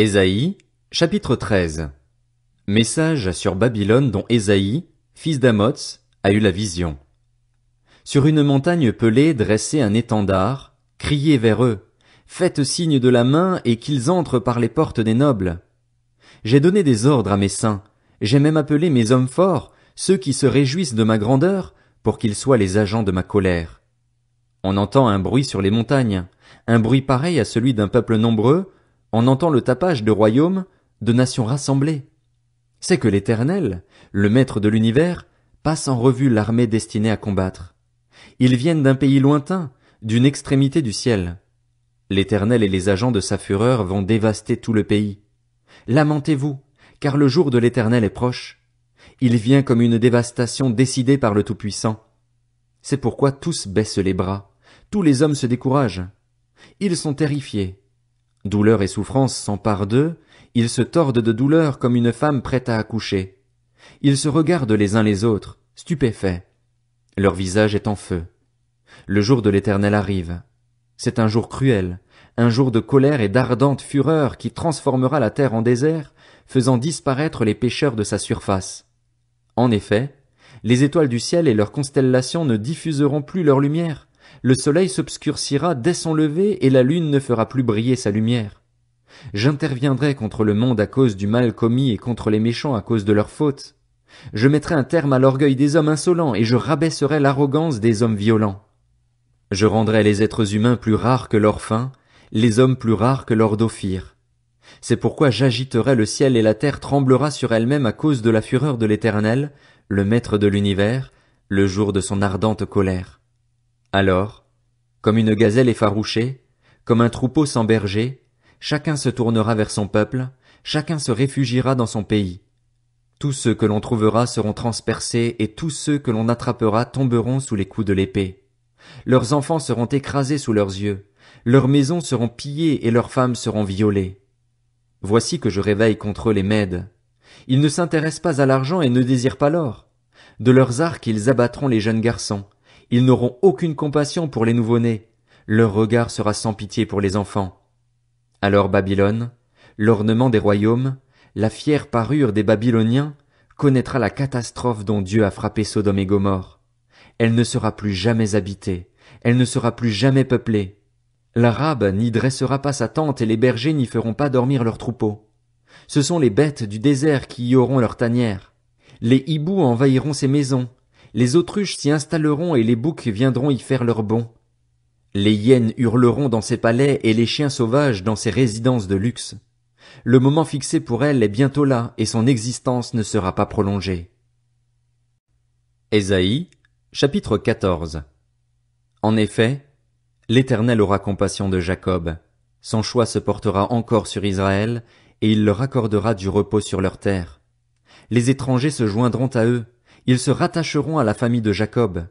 Ésaïe, chapitre 13. Message sur Babylone dont Ésaïe, fils d'Amoz, a eu la vision. Sur une montagne pelée dressez un étendard, criez vers eux, faites signe de la main et qu'ils entrent par les portes des nobles. J'ai donné des ordres à mes saints, j'ai même appelé mes hommes forts, ceux qui se réjouissent de ma grandeur, pour qu'ils soient les agents de ma colère. On entend un bruit sur les montagnes, un bruit pareil à celui d'un peuple nombreux, on entend le tapage de royaumes, de nations rassemblées. C'est que l'Éternel, le Maître de l'univers, passe en revue l'armée destinée à combattre. Ils viennent d'un pays lointain, d'une extrémité du ciel. L'Éternel et les agents de sa fureur vont dévaster tout le pays. Lamentez-vous, car le jour de l'Éternel est proche. Il vient comme une dévastation décidée par le Tout-Puissant. C'est pourquoi tous baissent les bras, tous les hommes se découragent. Ils sont terrifiés. Douleur et souffrance s'emparent d'eux, ils se tordent de douleur comme une femme prête à accoucher. Ils se regardent les uns les autres, stupéfaits. Leur visage est en feu. Le jour de l'Éternel arrive. C'est un jour cruel, un jour de colère et d'ardente fureur qui transformera la terre en désert, faisant disparaître les pécheurs de sa surface. En effet, les étoiles du ciel et leurs constellations ne diffuseront plus leur lumière. Le soleil s'obscurcira dès son lever et la lune ne fera plus briller sa lumière. J'interviendrai contre le monde à cause du mal commis et contre les méchants à cause de leurs fautes. Je mettrai un terme à l'orgueil des hommes insolents et je rabaisserai l'arrogance des hommes violents. Je rendrai les êtres humains plus rares que leur faim, les hommes plus rares que leur d'Ophir. C'est pourquoi j'agiterai le ciel et la terre tremblera sur elle-même à cause de la fureur de l'Éternel, le Maître de l'univers, le jour de son ardente colère. Alors, comme une gazelle effarouchée, comme un troupeau sans berger, chacun se tournera vers son peuple, chacun se réfugiera dans son pays. Tous ceux que l'on trouvera seront transpercés et tous ceux que l'on attrapera tomberont sous les coups de l'épée. Leurs enfants seront écrasés sous leurs yeux, leurs maisons seront pillées et leurs femmes seront violées. Voici que je réveille contre eux les Mèdes. Ils ne s'intéressent pas à l'argent et ne désirent pas l'or. De leurs arcs ils abattront les jeunes garçons. Ils n'auront aucune compassion pour les nouveau-nés. Leur regard sera sans pitié pour les enfants. Alors Babylone, l'ornement des royaumes, la fière parure des Babyloniens, connaîtra la catastrophe dont Dieu a frappé Sodome et Gomorrhe. Elle ne sera plus jamais habitée, elle ne sera plus jamais peuplée. L'Arabe n'y dressera pas sa tente et les bergers n'y feront pas dormir leurs troupeaux. Ce sont les bêtes du désert qui y auront leur tanière. Les hiboux envahiront ces maisons. Les autruches s'y installeront et les boucs viendront y faire leur bond. Les hyènes hurleront dans ses palais et les chiens sauvages dans ses résidences de luxe. Le moment fixé pour elle est bientôt là et son existence ne sera pas prolongée. Ésaïe, chapitre 14. En effet, l'Éternel aura compassion de Jacob. Son choix se portera encore sur Israël et il leur accordera du repos sur leur terre. Les étrangers se joindront à eux. Ils se rattacheront à la famille de Jacob.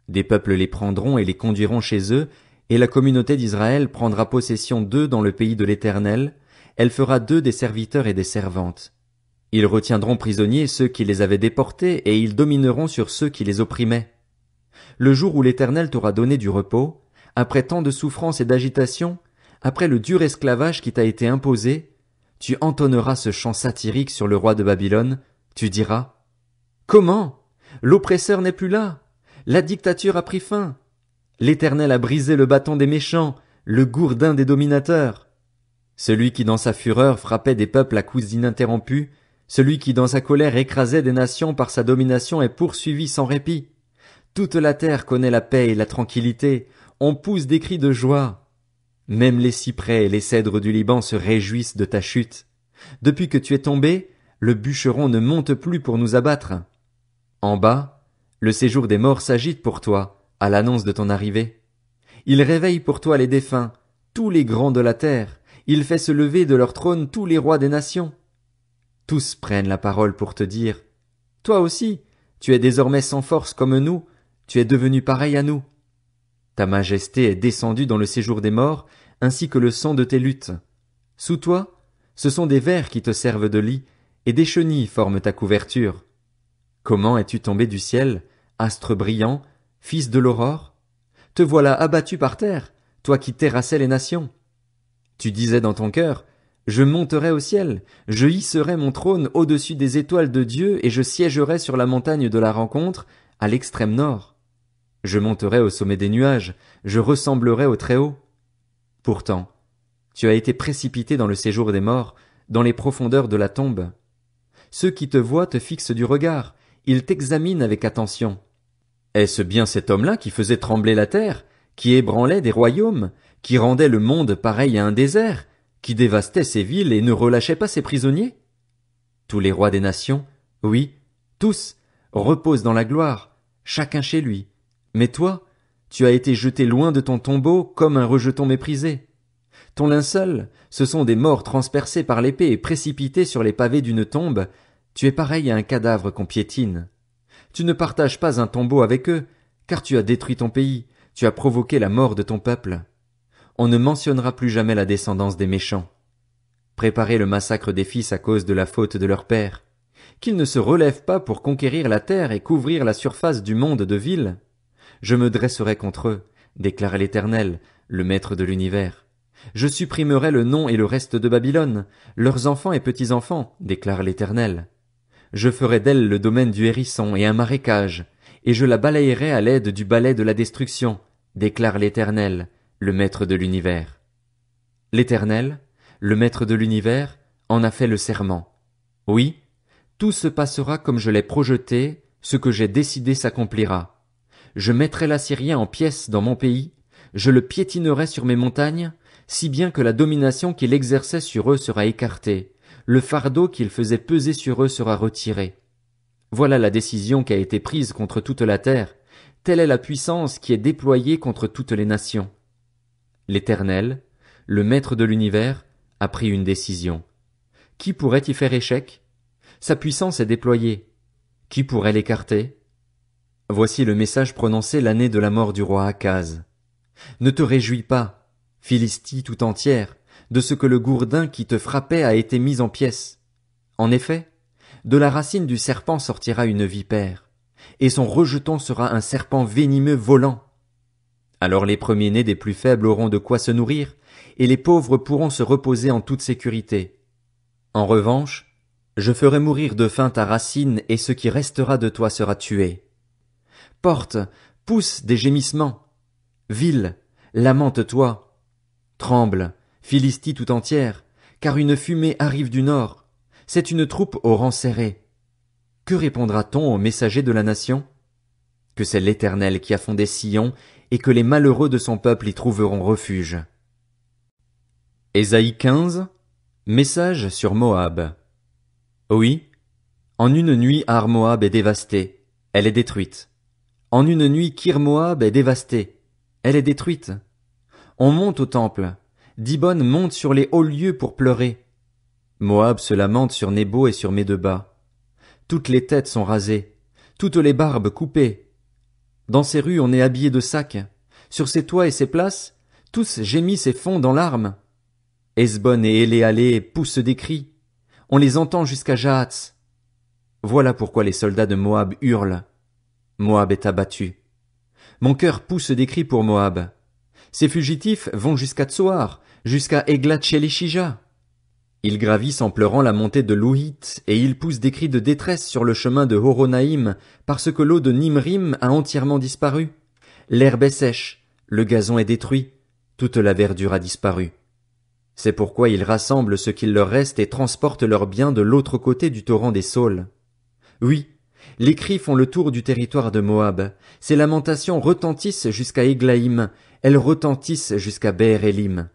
Des peuples les prendront et les conduiront chez eux, et la communauté d'Israël prendra possession d'eux dans le pays de l'Éternel, elle fera d'eux des serviteurs et des servantes. Ils retiendront prisonniers ceux qui les avaient déportés, et ils domineront sur ceux qui les opprimaient. Le jour où l'Éternel t'aura donné du repos, après tant de souffrance et d'agitation, après le dur esclavage qui t'a été imposé, tu entonneras ce chant satirique sur le roi de Babylone, tu diras: Comment? L'oppresseur n'est plus là. La dictature a pris fin. L'Éternel a brisé le bâton des méchants, le gourdin des dominateurs. Celui qui dans sa fureur frappait des peuples à coups ininterrompus, celui qui dans sa colère écrasait des nations par sa domination est poursuivi sans répit. Toute la terre connaît la paix et la tranquillité, on pousse des cris de joie. Même les cyprès et les cèdres du Liban se réjouissent de ta chute. Depuis que tu es tombé, le bûcheron ne monte plus pour nous abattre. En bas, le séjour des morts s'agite pour toi, à l'annonce de ton arrivée. Il réveille pour toi les défunts, tous les grands de la terre, il fait se lever de leur trône tous les rois des nations. Tous prennent la parole pour te dire: Toi aussi, tu es désormais sans force comme nous, tu es devenu pareil à nous. Ta majesté est descendue dans le séjour des morts, ainsi que le sang de tes luttes. Sous toi, ce sont des vers qui te servent de lit, et des chenilles forment ta couverture. Comment es-tu tombé du ciel, astre brillant, fils de l'aurore? Te voilà abattu par terre, toi qui terrassais les nations. Tu disais dans ton cœur: Je monterai au ciel, je hisserai mon trône au-dessus des étoiles de Dieu et je siégerai sur la montagne de la rencontre, à l'extrême nord. Je monterai au sommet des nuages, je ressemblerai au Très-Haut. Pourtant, tu as été précipité dans le séjour des morts, dans les profondeurs de la tombe. Ceux qui te voient te fixent du regard, ils t'examinent avec attention. Est-ce bien cet homme-là qui faisait trembler la terre, qui ébranlait des royaumes, qui rendait le monde pareil à un désert, qui dévastait ses villes et ne relâchait pas ses prisonniers? Tous les rois des nations, oui, tous, reposent dans la gloire, chacun chez lui. Mais toi, tu as été jeté loin de ton tombeau comme un rejeton méprisé. Ton linceul, ce sont des morts transpercés par l'épée et précipités sur les pavés d'une tombe, tu es pareil à un cadavre qu'on piétine. Tu ne partages pas un tombeau avec eux, car tu as détruit ton pays, tu as provoqué la mort de ton peuple. On ne mentionnera plus jamais la descendance des méchants. Préparez le massacre des fils à cause de la faute de leur père. Qu'ils ne se relèvent pas pour conquérir la terre et couvrir la surface du monde de villes. Je me dresserai contre eux, déclare l'Éternel, le Maître de l'univers. Je supprimerai le nom et le reste de Babylone, leurs enfants et petits-enfants, déclare l'Éternel. Je ferai d'elle le domaine du hérisson et un marécage, et je la balayerai à l'aide du balai de la destruction, déclare l'Éternel, le Maître de l'univers. L'Éternel, le Maître de l'univers, en a fait le serment. Oui, tout se passera comme je l'ai projeté, ce que j'ai décidé s'accomplira. Je mettrai l'Assyrien en pièces dans mon pays, je le piétinerai sur mes montagnes, si bien que la domination qu'il exerçait sur eux sera écartée, le fardeau qu'il faisait peser sur eux sera retiré. Voilà la décision qui a été prise contre toute la terre, telle est la puissance qui est déployée contre toutes les nations. L'Éternel, le Maître de l'univers, a pris une décision. Qui pourrait y faire échec? Sa puissance est déployée. Qui pourrait l'écarter? Voici le message prononcé l'année de la mort du roi Akaz. Ne te réjouis pas, Philistie tout entière, de ce que le gourdin qui te frappait a été mis en pièces. En effet, de la racine du serpent sortira une vipère, et son rejeton sera un serpent venimeux volant. Alors les premiers-nés des plus faibles auront de quoi se nourrir, et les pauvres pourront se reposer en toute sécurité. En revanche, je ferai mourir de faim ta racine, et ce qui restera de toi sera tué. Porte, pousse des gémissements. Ville, lamente-toi. Tremble, Philistie tout entière, car une fumée arrive du nord. C'est une troupe aux rangs serrés. Que répondra-t-on aux messagers de la nation? Que c'est l'Éternel qui a fondé Sion, et que les malheureux de son peuple y trouveront refuge. Ésaïe 15, message sur Moab. Oui, en une nuit Ar Moab est dévastée, elle est détruite. En une nuit Kir Moab est dévastée, elle est détruite. On monte au temple, Dibon monte sur les hauts lieux pour pleurer. Moab se lamente sur Nebo et sur Médeba. Toutes les têtes sont rasées, toutes les barbes coupées. Dans ces rues on est habillé de sacs, sur ces toits et ces places, tous gémissent et fondent en larmes. Hesbon et Éléalé poussent des cris, on les entend jusqu'à Jahatz. Voilà pourquoi les soldats de Moab hurlent. Moab est abattu. Mon cœur pousse des cris pour Moab. Ces fugitifs vont jusqu'à Tsoar, jusqu'à Eglat-Shelishija. Ils gravissent en pleurant la montée de Louhit, et ils poussent des cris de détresse sur le chemin de Horonaïm, parce que l'eau de Nimrim a entièrement disparu. L'herbe est sèche, le gazon est détruit, toute la verdure a disparu. C'est pourquoi ils rassemblent ce qu'il leur reste et transportent leurs biens de l'autre côté du torrent des Saules. Oui, les cris font le tour du territoire de Moab, ces lamentations retentissent jusqu'à Églaïm, elles retentissent jusqu'à Béer-Élim.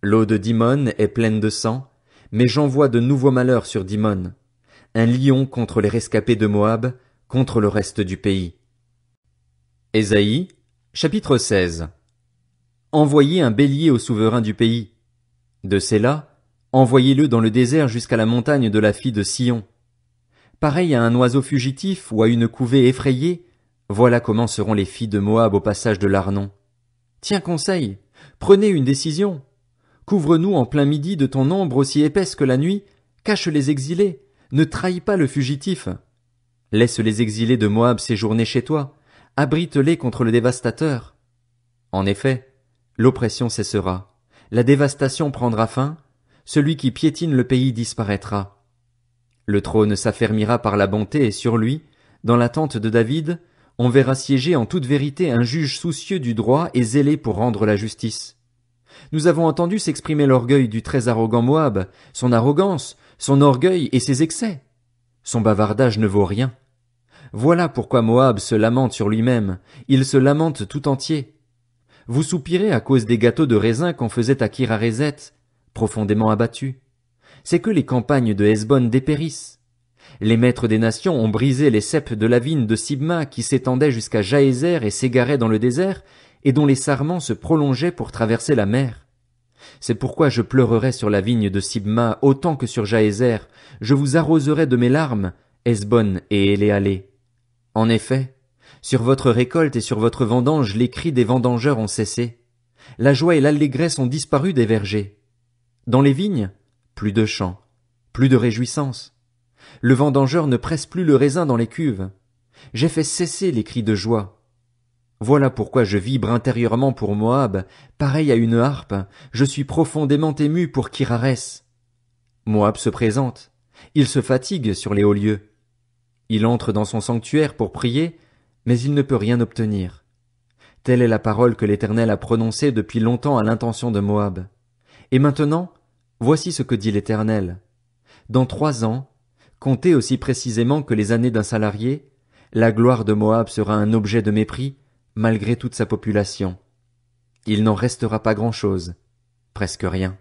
L'eau de Dimon est pleine de sang, mais j'envoie de nouveaux malheurs sur Dimon. Un lion contre les rescapés de Moab, contre le reste du pays. Ésaïe, chapitre 16. Envoyez un bélier au souverain du pays. De Séla, envoyez-le dans le désert jusqu'à la montagne de la fille de Sion. Pareil à un oiseau fugitif ou à une couvée effrayée, voilà comment seront les filles de Moab au passage de l'Arnon. Tiens conseil, prenez une décision. Couvre-nous en plein midi de ton ombre aussi épaisse que la nuit, cache les exilés, ne trahis pas le fugitif. Laisse les exilés de Moab séjourner chez toi, abrite-les contre le dévastateur. En effet, l'oppression cessera, la dévastation prendra fin, Celui qui piétine le pays disparaîtra. Le trône s'affermira par la bonté et sur lui, dans la tente de David, on verra siéger en toute vérité un juge soucieux du droit et zélé pour rendre la justice. Nous avons entendu s'exprimer l'orgueil du très arrogant Moab, son arrogance, son orgueil et ses excès. Son bavardage ne vaut rien. Voilà pourquoi Moab se lamente sur lui-même, il se lamente tout entier. Vous soupirez à cause des gâteaux de raisin qu'on faisait à Kir-Hareset, profondément abattus. C'est que les campagnes de Hesbon dépérissent. Les maîtres des nations ont brisé les ceps de la vigne de Sibma qui s'étendaient jusqu'à Jaézer et s'égaraient dans le désert, et dont les sarments se prolongeaient pour traverser la mer. C'est pourquoi je pleurerai sur la vigne de Sibma autant que sur Jaézer, je vous arroserai de mes larmes, Hesbon et Éléalé. En effet, sur votre récolte et sur votre vendange les cris des vendangeurs ont cessé. La joie et l'allégresse ont disparu des vergers. Dans les vignes, plus de chants, plus de réjouissance. Le vendangeur ne presse plus le raisin dans les cuves. J'ai fait cesser les cris de joie. Voilà pourquoi je vibre intérieurement pour Moab, pareil à une harpe, je suis profondément ému pour Kir-Hares. Moab se présente, il se fatigue sur les hauts lieux. Il entre dans son sanctuaire pour prier, mais il ne peut rien obtenir. Telle est la parole que l'Éternel a prononcée depuis longtemps à l'intention de Moab. Et maintenant, voici ce que dit l'Éternel. Dans 3 ans, comptez aussi précisément que les années d'un salarié, la gloire de Moab sera un objet de mépris, malgré toute sa population. Il n'en restera pas grand-chose, presque rien.